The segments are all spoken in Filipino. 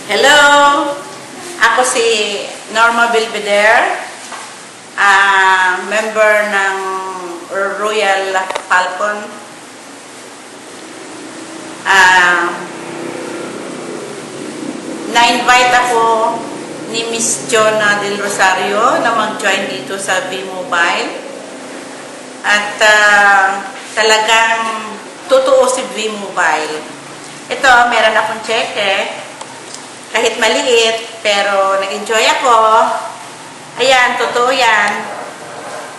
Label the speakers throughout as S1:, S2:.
S1: Hello! Ako si Norma Belvedere, member ng Royal Falcon. Na-invite ako ni Miss Jonah Del Rosario na mag-join dito sa V-Mobile. At talagang totoo si V-Mobile. Ito, meron akong cheque. Kahit maliit, pero nag-enjoy ako. Ayan, totoo yan.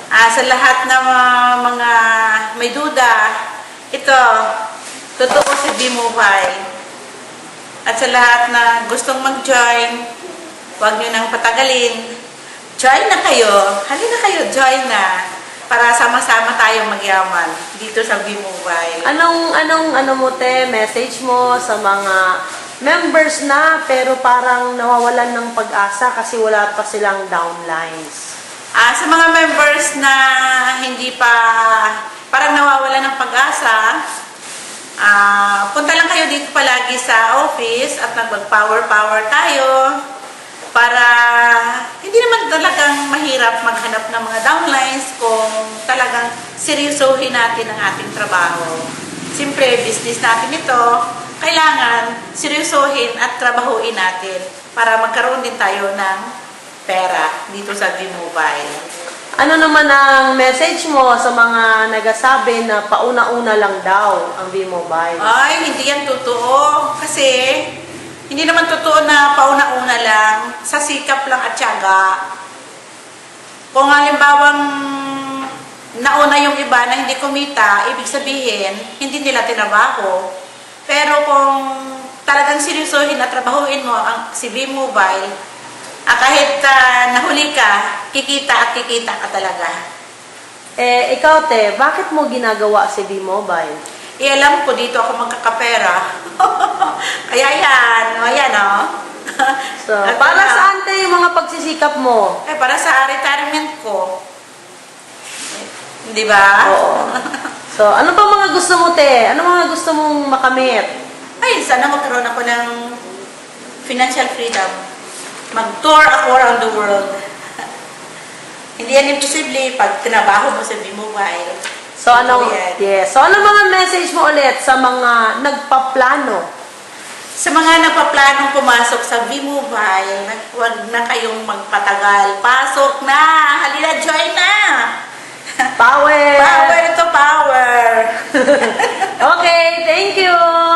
S1: Sa lahat ng mga may duda, ito, totoo si V-Mobile. At sa lahat na gustong mag-join, huwag nyo nang patagalin. Join na kayo. Halina kayo, join na. Para sama-sama tayong magyaman dito sa V-Mobile.
S2: Anong mo message mo sa mga members na pero parang nawawalan ng pag-asa kasi wala pa silang downlines?
S1: Sa mga members na hindi pa parang nawawalan ng pag-asa, punta lang kayo dito palagi sa office at mag-power tayo para hindi naman talagang mahirap maghanap ng mga downlines kung talagang seryosohin natin ang ating trabaho. Siyempre, business natin ito, kailangan seryosohin at trabahuin natin para magkaroon din tayo ng pera dito sa V-Mobile.
S2: Ano naman ang message mo sa mga nagsasabi na pauna-una lang daw ang V-Mobile?
S1: Ay, hindi yan totoo. Kasi hindi naman totoo na pauna-una lang, sa sikap lang at tiyaga. Kung halimbawang nauna yung iba na hindi kumita, ibig sabihin, hindi nila tinabaho. Pero kung talagang seryosohin at trabahuin mo ang si V-Mobile, kahit nahuli ka, kikita at kikita ka talaga.
S2: Ikaw bakit mo ginagawa si V-Mobile?
S1: Alam ko dito ako magkakapera. Kaya yan. Ayan, oh.
S2: So, para saan yung mga pagsisikap mo?
S1: Para sa retirement ko. Di ba?
S2: Oo. So, ano pa mga gusto mo, Ano mga gusto mong makamit?
S1: Ay, sana magkaroon ako ng financial freedom. Mag-tour ako around the world. Hindi yan imposible pag tinabaho mo sa V-Mobile.
S2: So, So, ano mga message mo ulit sa mga nagpaplano?
S1: Sa mga nagpaplanong pumasok sa V-Mobile, huwag na kayong magpatagal. Pasok na! Halina, join na!
S2: Power!
S1: Power to power!
S2: Okay, thank you!